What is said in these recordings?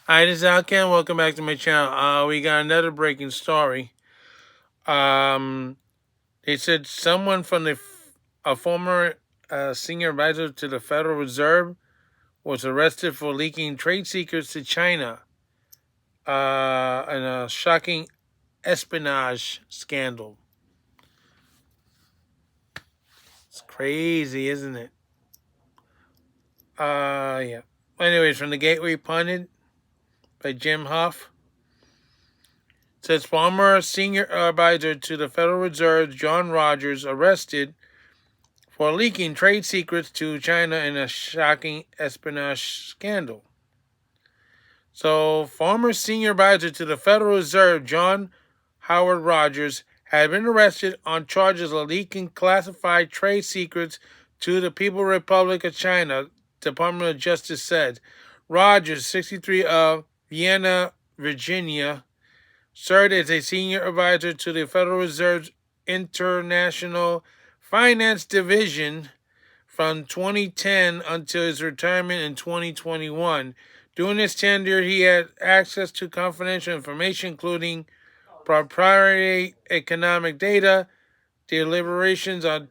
Hi, this is Alcan. Welcome back to my channel. We got another breaking story. Um, they said someone from a former senior advisor to the Federal Reserve was arrested for leaking trade secrets to China in a shocking espionage scandal. It's crazy, isn't it? Yeah. Anyways, from the Gateway Pundit by Jim Huff. Says former senior advisor to the Federal Reserve John Rogers arrested for leaking trade secrets to China in a shocking espionage scandal. So, former senior advisor to the Federal Reserve, John Howard Rogers, had been arrested on charges of leaking classified trade secrets to the People's Republic of China, Department of Justice said. Rogers, 63, of Vienna, Virginia, served as a senior advisor to the Federal Reserve's International Finance Division from 2010 until his retirement in 2021. During his tenure, he had access to confidential information, including proprietary economic data, deliberations on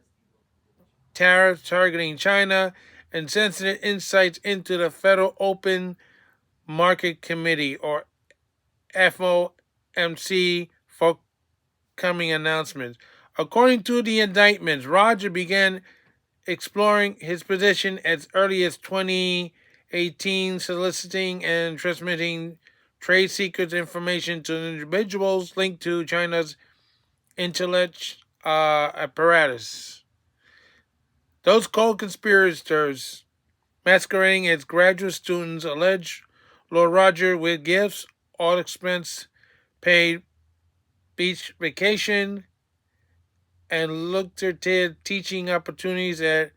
tariffs targeting China, and sensitive insights into the Federal Open Market Committee, or FOMC, for coming announcements. According to the indictments, Roger began exploring his position as early as 2018, soliciting and transmitting trade secrets information to individuals linked to China's intellect apparatus. Those co-conspirators, masquerading as graduate students, alleged Lord Roger with gifts, all expense paid beach vacation, and lucrative teaching opportunities at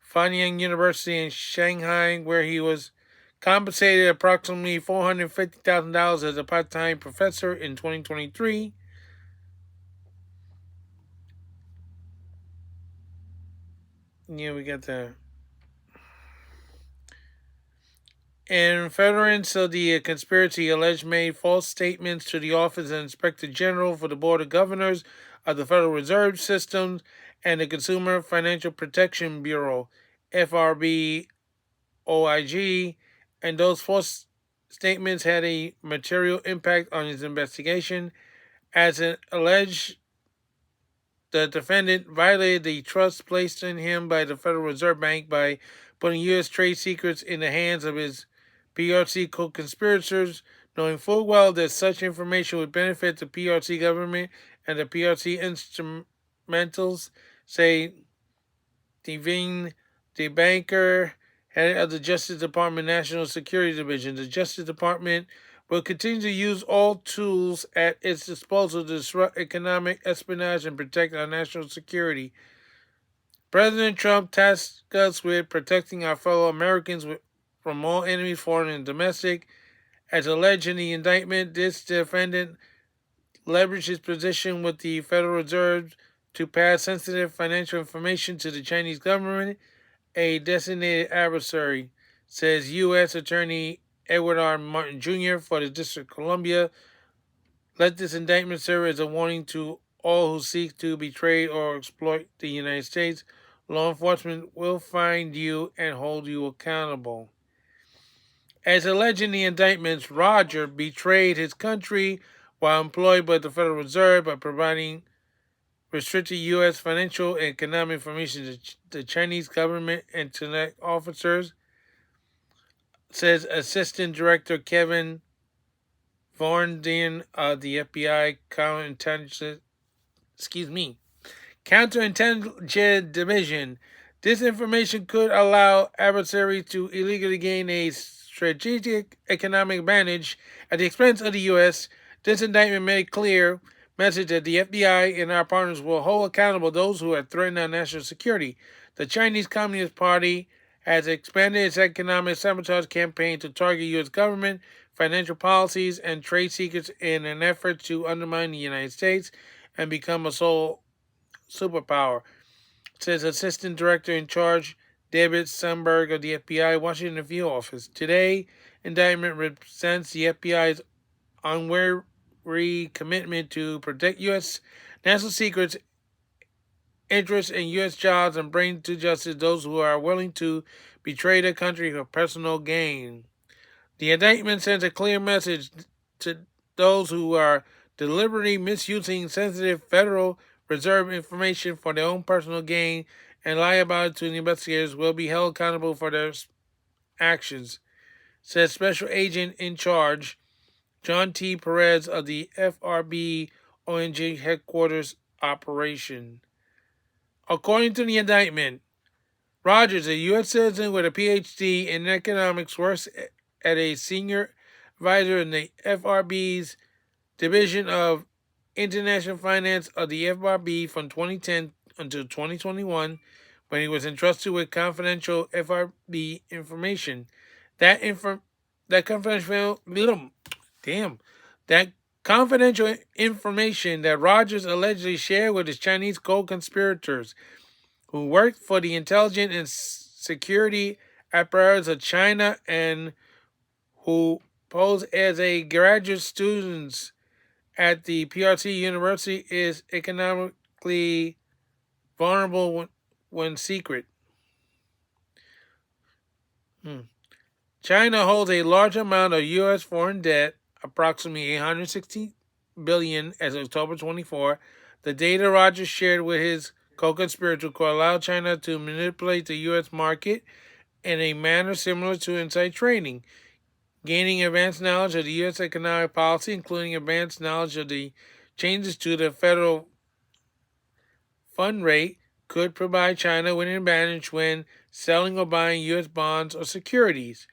Fanyang University in Shanghai, where he was compensated approximately $450,000 as a part-time professor in 2023. Yeah, we got that. In furtherance of the conspiracy, alleged made false statements to the Office of Inspector General for the Board of Governors of the Federal Reserve System and the Consumer Financial Protection Bureau, FRB OIG, and those false statements had a material impact on his investigation, as it alleged the defendant violated the trust placed in him by the Federal Reserve Bank by putting U.S. trade secrets in the hands of his PRC co-conspirators, knowing full well that such information would benefit the PRC government and the PRC instrumentals, say Devine, the banker, head of the Justice Department National Security Division. The Justice Department will continue to use all tools at its disposal to disrupt economic espionage and protect our national security. President Trump tasked us with protecting our fellow Americans from all enemies, foreign and domestic. As alleged in the indictment, this defendant leveraged his position with the Federal Reserve to pass sensitive financial information to the Chinese government, a designated adversary, says U.S. Attorney Edward R. Martin Jr. for the District of Columbia. Let this indictment serve as a warning to all who seek to betray or exploit the United States. Law enforcement will find you and hold you accountable. As alleged in the indictments, Roger betrayed his country while employed by the Federal Reserve by providing restricted U.S. financial and economic information to the Chinese government and to officers, says Assistant Director Kevin Vorndien of the FBI Counterintelligence Division. This information could allow adversaries to illegally gain a strategic economic advantage at the expense of the U.S. This indictment made clear message that the FBI and our partners will hold accountable those who have threatened our national security. The Chinese Communist Party has expanded its economic sabotage campaign to target U.S. government, financial policies, and trade secrets in an effort to undermine the United States and become a sole superpower, says Assistant Director in Charge David Sandberg of the FBI Washington Field Office. Today, indictment represents the FBI's unwavering commitment to protect U.S. national secrets, interests in U.S. jobs, and bring to justice those who are willing to betray their country for personal gain. The indictment sends a clear message to those who are deliberately misusing sensitive Federal Reserve information for their own personal gain and lie about it to the investigators will be held accountable for their actions, said Special Agent in Charge John T. Perez of the FRB ONG headquarters operation. According to the indictment, Rogers, a U.S. citizen with a PhD in economics, works at a senior advisor in the FRB's Division of International Finance of the FRB from 2010 until 2021, when he was entrusted with confidential FRB information. That that confidential damn that confidential information that Rogers allegedly shared with his Chinese co-conspirators who worked for the intelligence and security apparatus of China and who posed as a graduate students at the PRC University is economically vulnerable when secret. China holds a large amount of U.S. foreign debt, approximately $860 billion as of October 24. The data Rogers shared with his co-conspirator could allow China to manipulate the U.S. market in a manner similar to inside trading, gaining advanced knowledge of the U.S. economic policy, including advanced knowledge of the changes to the federal fund rate, could provide China with an advantage when selling or buying U.S. bonds or securities.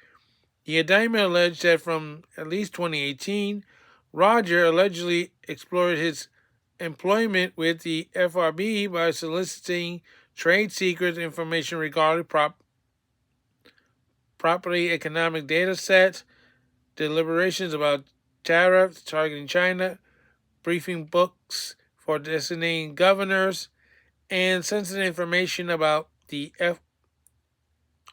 The indictment alleged that from at least 2018, Roger allegedly explored his employment with the FRB by soliciting trade secret information regarding property economic data sets, deliberations about tariffs targeting China, briefing books for designating governors, and sensitive information about the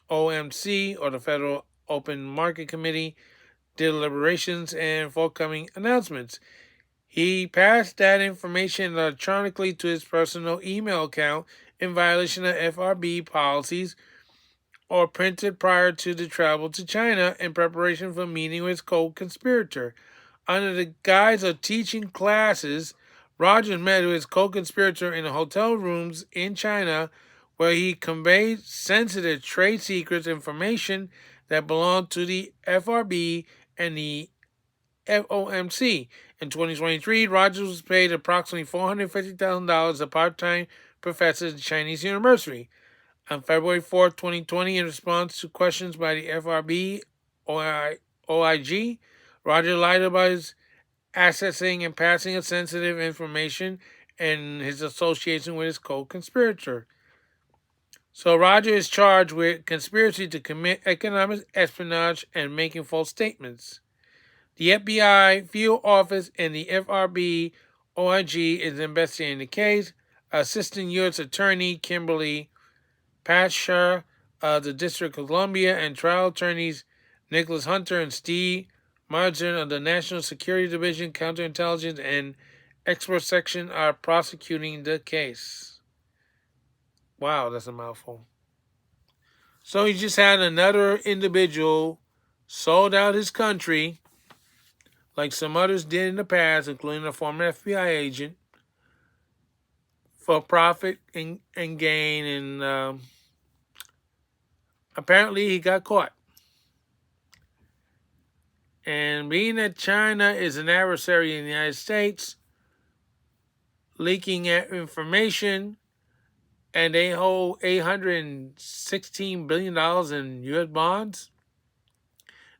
FOMC, or the Federal Open Market Committee, deliberations and forthcoming announcements. He passed that information electronically to his personal email account in violation of FRB policies or printed prior to the travel to China in preparation for meeting with his co-conspirator. Under the guise of teaching classes, Rogers met with his co-conspirator in hotel rooms in China where he conveyed sensitive trade secrets information that belonged to the FRB and the FOMC. In 2023, Rogers was paid approximately $450,000 as a part-time professor at the Chinese University. On February 4, 2020, in response to questions by the FRB OIG, Roger lied about his accessing and passing of sensitive information and his association with his co-conspirator. So Roger is charged with conspiracy to commit economic espionage and making false statements. The FBI field office and the FRB OIG is investigating the case. Assistant U.S. Attorney Kimberly Pasha of the District of Columbia and trial attorneys Nicholas Hunter and Steve Marsden of the National Security Division, Counterintelligence, and Expert Section are prosecuting the case. Wow, that's a mouthful. So he just had another individual sold out his country, like some others did in the past, including a former FBI agent, for profit and gain, and apparently he got caught. And being that China is an adversary in the United States, leaking information, and they hold $816 billion in U.S. bonds,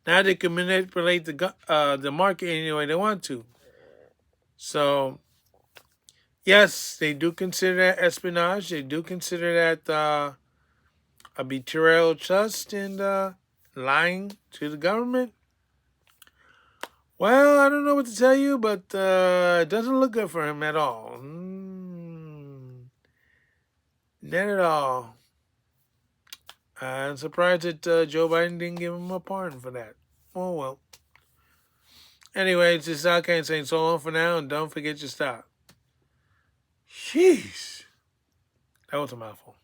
now they can manipulate the market any way they want to. So, yes, they do consider that espionage. They do consider that a betrayal of trust and lying to the government. Well, I don't know what to tell you, but it doesn't look good for him at all. Not at all. I'm surprised that Joe Biden didn't give him a pardon for that. Oh, well. Anyway, it's just Sake saying so long for now, and don't forget your stop. Jeez. That was a mouthful.